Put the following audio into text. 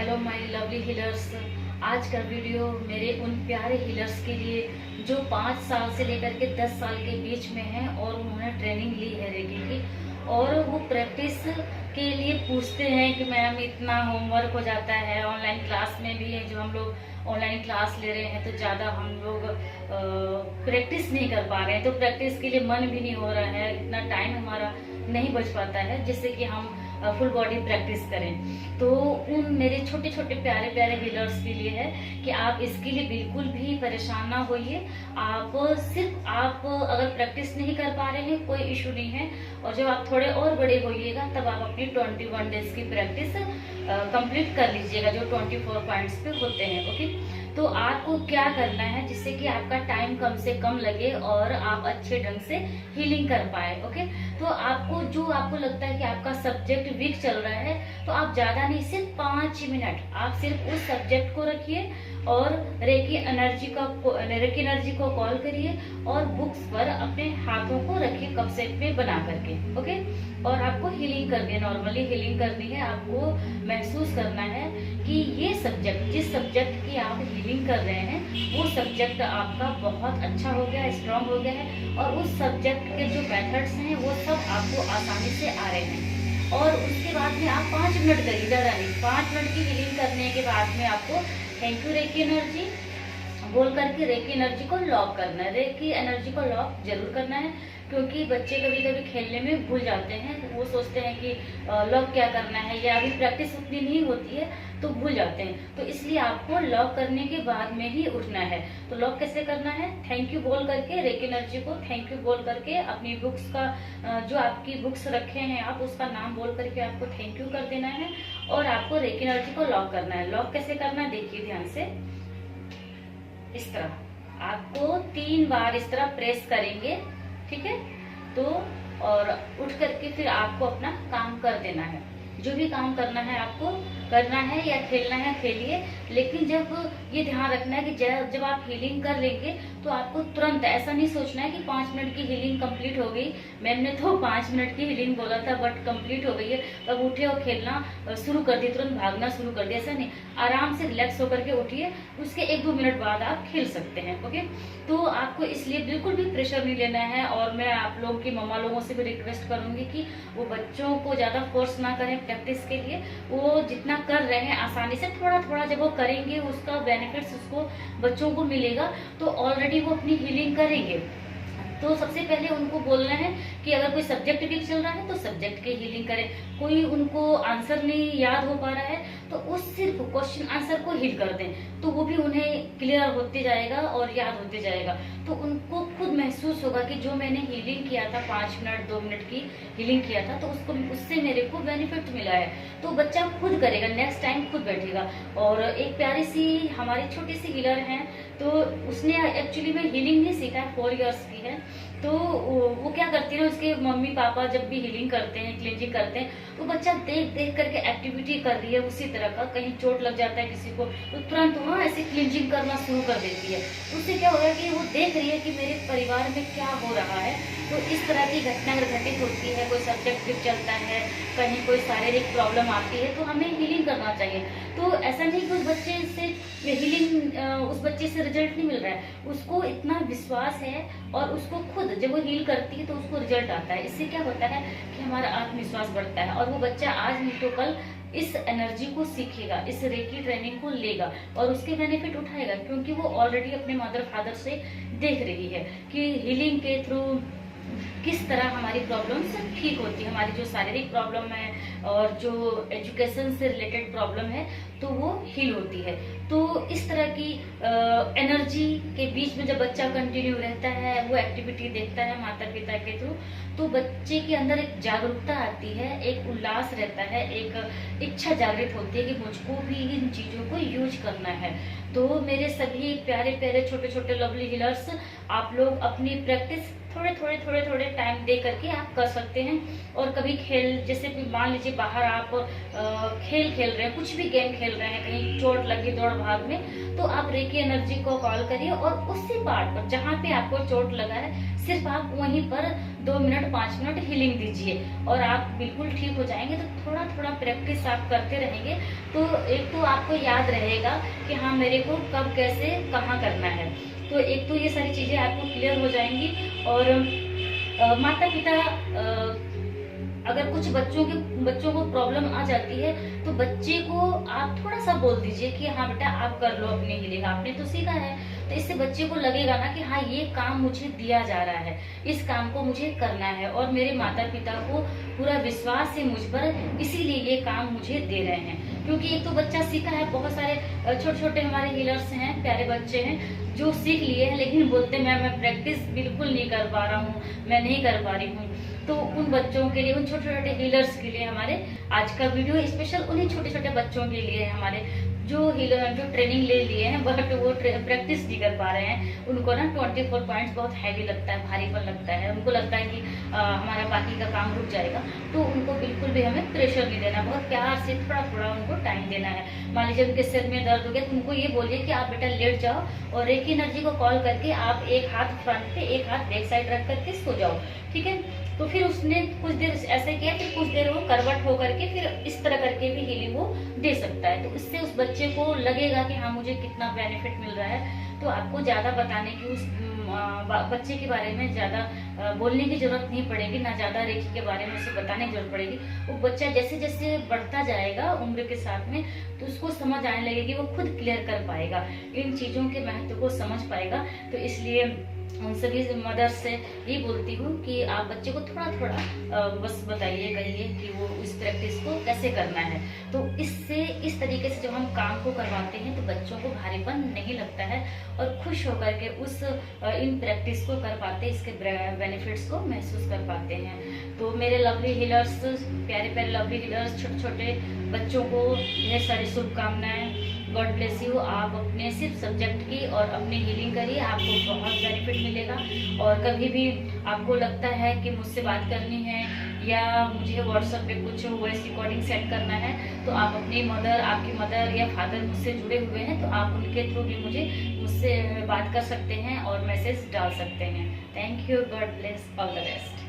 Hello my lovely healers. आज का video मेरे उन प्यारे हीलर्स के लिए जो 5 साल से लेकर के 10 साल के बीच में हैं और उन्होंने ट्रेनिंग ली है रेकी की, और वो प्रैक्टिस के लिए पूछते हैं कि मैम इतना होमवर्क हो जाता है, ऑनलाइन क्लास में भी है, जो हम लोग ऑनलाइन क्लास ले रहे हैं तो ज़्यादा हम लोग प्रैक्टिस नहीं कर पा रहे हैं, तो प्रैक्टिस के लिए मन भी नहीं हो रहा है, इतना टाइम हमारा नहीं बच पाता है जिससे कि हम फुल बॉडी प्रैक्टिस करें। तो उन मेरे छोटे छोटे प्यारे प्यारे हीलर्स के लिए है कि आप इसके लिए बिल्कुल भी परेशान ना होइए। आप अगर प्रैक्टिस नहीं कर पा रहे हैं कोई इशू नहीं है, और जब आप थोड़े और बड़े होइएगा तब आप अपनी 21 डेज की प्रैक्टिस कंप्लीट कर लीजिएगा जो 24 पॉइंट्स पे होते हैं। ओके, तो आपको क्या करना है जिससे कि आपका टाइम कम से कम लगे और आप अच्छे ढंग से हीलिंग कर पाए। ओके, तो आपको लगता है कि आपका सब्जेक्ट वीक चल रहा है तो आप ज्यादा नहीं, सिर्फ 5 मिनट आप सिर्फ उस सब्जेक्ट को रखिए और रेकी एनर्जी को कॉल करिए और बुक्स पर अपने हाथों को रखिए कप सेट में बना करके। ओके, और आपको हीलिंग करनी है, नॉर्मली हीलिंग करनी है। आपको महसूस करना है कि ये सब्जेक्ट, जिस सब्जेक्ट की आप हीलिंग कर रहे हैं वो सब्जेक्ट आपका बहुत अच्छा हो गया है, स्ट्रांग हो गया है, और उस सब्जेक्ट के जो मेथड्स हैं वो सब आपको आसानी से आ रहे हैं। और उसके बाद में आप 5 मिनट करिए, ज़्यादा नहीं, 5 मिनट की हीलिंग करने के बाद में आपको थैंक यू रेकी एनर्जी बोल करके रेकी एनर्जी को लॉक करना है। रेकी एनर्जी को लॉक जरूर करना है, क्योंकि बच्चे कभी कभी खेलने में भूल जाते हैं, वो सोचते हैं कि लॉक क्या करना है, या अभी प्रैक्टिस उतनी नहीं होती है तो भूल जाते हैं। तो इसलिए आपको लॉक करने के बाद में ही उठना है। तो लॉक कैसे करना है? थैंक यू बोल करके रेकी एनर्जी को थैंक यू बोल करके अपनी बुक्स का जो आपकी बुक्स रखे हैं आप उसका नाम बोल करके आपको थैंक यू कर देना है, और आपको रेकी एनर्जी को लॉक करना है। लॉक कैसे करना है देखिए ध्यान से, इस तरह आपको 3 बार इस तरह प्रेस करेंगे, ठीक है। तो और उठ करके फिर आपको अपना काम कर देना है, जो भी काम करना है आपको करना है, या खेलना है खेलिए, लेकिन जब ये ध्यान रखना है कि जब आप हीलिंग कर लेंगे तो आपको तुरंत ऐसा नहीं सोचना है कि 5 मिनट की हीलिंग कंप्लीट हो गई, मैम ने तो 5 मिनट की हीलिंग बोला था बट कंप्लीट हो गई है, तब उठे और खेलना शुरू कर दिया, तुरंत भागना शुरू कर दिया, ऐसा नहीं। आराम से रिलैक्स होकर के उठिए, उसके 1-2 मिनट बाद आप खेल सकते हैं। ओके, तो आपको इसलिए बिल्कुल भी प्रेशर नहीं लेना है, और मैं आप लोगों की मम्मा लोगों से भी रिक्वेस्ट करूंगी कि वो बच्चों को ज्यादा फोर्स ना करें प्रैक्टिस के लिए। वो जितना कर रहे हैं आसानी से थोड़ा थोड़ा जब वो करेंगे उसका बेनिफिट्स उसको बच्चों को मिलेगा, तो ऑलरेडी वो अपनी हीलिंग करेंगे। तो सबसे पहले उनको बोलना है कि अगर कोई सब्जेक्ट वीक चल रहा है तो सब्जेक्ट की हीलिंग करें, कोई उनको आंसर नहीं याद हो पा रहा है तो उस सिर्फ क्वेश्चन आंसर को हील कर दें, तो वो भी उन्हें क्लियर होते जाएगा और याद होते जाएगा। तो उनको खुद महसूस होगा कि जो मैंने हीलिंग किया था 5 मिनट 2 मिनट की हीलिंग किया था तो उससे मेरे को बेनिफिट मिला है, तो बच्चा खुद करेगा, नेक्स्ट टाइम खुद बैठेगा। और एक प्यारी सी हमारी छोटी सी हीलर है, तो उसने एक्चुअली में हीलिंग नहीं सीखा है, 4 इयर्स की है। तो वो क्या करती है, उसके मम्मी पापा जब भी हीलिंग करते हैं, क्लींजिंग करते हैं, तो बच्चा देख देख करके एक्टिविटी कर रही है उसी तरह का, कहीं चोट लग जाता है किसी को तो तुरंत वहाँ ऐसे क्लींजिंग करना शुरू कर देती है। उससे क्या होगा कि वो देख रही है कि मेरे परिवार में क्या हो रहा है। तो इस तरह की घटना अगर घटित होती है, कोई सब्जेक्ट वीक चलता है, कहीं कोई शारीरिक प्रॉब्लम आती है, तो हमें हीलिंग करना चाहिए। तो ऐसा नहीं कि उस बच्चे से उस बच्चे से रिजल्ट नहीं मिल रहा है, उसको इतना विश्वास है और उसको खुद जब वो हील करती है तो उसको रिजल्ट आता है। इससे क्या होता है कि हमारा आत्मविश्वास बढ़ता है, और वो बच्चा आज नहीं तो कल इस एनर्जी को सीखेगा, इस रेकी ट्रेनिंग को लेगा और उसके बेनिफिट उठाएगा, क्योंकि वो ऑलरेडी अपने मदर फादर से देख रही है कि हीलिंग के थ्रू किस तरह हमारी प्रॉब्लम्स ठीक होती है, हमारी जो शारीरिक प्रॉब्लम है और जो एजुकेशन से रिलेटेड प्रॉब्लम है तो वो हील होती है। तो इस तरह की एनर्जी के बीच में जब बच्चा कंटिन्यू रहता है, वो एक्टिविटी देखता है माता पिता के थ्रू, तो बच्चे के अंदर एक जागरूकता आती है, एक उल्लास रहता है, एक इच्छा जागृत होती है कि मुझको भी इन चीजों को यूज करना है। तो मेरे सभी प्यारे प्यारे छोटे छोटे लवली हीलर्स, आप लोग अपनी प्रैक्टिस थोड़े टाइम दे करके आप कर सकते हैं। और कभी खेल, जैसे भी मान लीजिए बाहर आप खेल खेल रहे हैं, कुछ भी गेम खेल रहे हैं, कहीं चोट लगी दौड़ भाग में, तो आप रेकी एनर्जी को कॉल करिए और उसी पार्ट पर जहाँ पे आपको चोट लगा है सिर्फ आप वहीं पर 2 मिनट 5 मिनट हीलिंग दीजिए और आप बिल्कुल ठीक हो जाएंगे। तो थोड़ा थोड़ा प्रैक्टिस आप करते रहेंगे तो एक तो आपको याद रहेगा कि हाँ मेरे को कब कैसे कहाँ करना है। तो एक तो ये सारी चीजें आपको क्लियर हो जाएंगी। और माता पिता अगर कुछ बच्चों को प्रॉब्लम आ जाती है तो बच्चे को आप थोड़ा सा बोल दीजिए कि हाँ बेटा आप कर लो अपने हीलिंग, आपने तो सीखा है। तो इससे बच्चे को लगेगा ना कि हाँ ये काम मुझे दिया जा रहा है, इस काम को मुझे करना है और मेरे माता पिता को पूरा विश्वास है मुझ पर, इसीलिए ये काम मुझे दे रहे हैं। क्योंकि एक तो बच्चा सीखा है, बहुत सारे छोटे छोटे हमारे हीलर्स हैं, प्यारे बच्चे हैं जो सीख लिए हैं लेकिन बोलते मैं प्रैक्टिस बिल्कुल नहीं कर पा रहा हूँ, मैं नहीं कर पा रही हूँ। तो उन बच्चों के लिए, उन छोटे छोटे हीलर्स के लिए हमारे आज का वीडियो स्पेशल उन्हीं छोटे छोटे बच्चों के लिए है, हमारे जो ट्रेनिंग ले लिए हैं बट वो प्रैक्टिस नहीं कर पा रहे हैं। उनको ना 24 पॉइंट्स बहुत हैवी लगता है, भारीपन लगता है, उनको लगता है कि हमारा बाकी का काम रुक जाएगा। तो उनको बिल्कुल भी हमें प्रेशर नहीं देना, बहुत प्यार से थोड़ा थोड़ा उनको टाइम देना है। मान लीजिए उनके सिर में दर्द हो गया तो उनको ये बोलिए कि आप बेटा लेट जाओ और रेकी एनर्जी को कॉल करके आप एक हाथ फ्रंट पे एक हाथ बैक साइड रख करके सो जाओ, ठीक है। तो फिर उसने कुछ देर ऐसे किया, फिर कुछ देर वो करवट हो करके फिर इस तरह करके भी हीलिंग वो दे सकता है। तो इससे उस बच्चे को लगेगा कि हाँ मुझे कितना बेनिफिट मिल रहा है। तो आपको ज्यादा बताने की, उस बच्चे के बारे में ज्यादा बोलने की जरूरत नहीं पड़ेगी, ना ज्यादा रेकी के बारे में उसे बताने की जरूरत पड़ेगी। वो बच्चा जैसे जैसे बढ़ता जाएगा उम्र के साथ में तो उसको समझ आने लगेगी, वो खुद क्लियर कर पाएगा, इन चीजों के महत्व को समझ पाएगा। तो इसलिए उन सभी मदर्स से ये बोलती हूँ कि आप बच्चे को थोड़ा थोड़ा बस बताइए, कहिए कि वो इस प्रैक्टिस को कैसे करना है। तो इससे, इस तरीके से जब हम काम को करवाते हैं तो बच्चों को भारीपन नहीं लगता है और खुश होकर के उस इन प्रैक्टिस को कर पाते, इसके बेनिफिट्स को महसूस कर पाते हैं। तो मेरे लवली हीलर्स, प्यारे प्यारे लवली हीलर्स, छोटे छोटे बच्चों को ढेर सारी शुभकामनाएं। God bless you. आप अपने सिर्फ सब्जेक्ट की और अपनी हीलिंग करिए, आपको बहुत बेनिफिट मिलेगा। और कभी भी आपको लगता है कि मुझसे बात करनी है या मुझे व्हाट्सएप पे कुछ वॉइस रिकॉर्डिंग सेट करना है तो आप अपनी मदर, आपकी मदर या फादर मुझसे जुड़े हुए हैं तो आप उनके थ्रू भी मुझसे बात कर सकते हैं और मैसेज डाल सकते हैं। Thank you, God bless, all the best.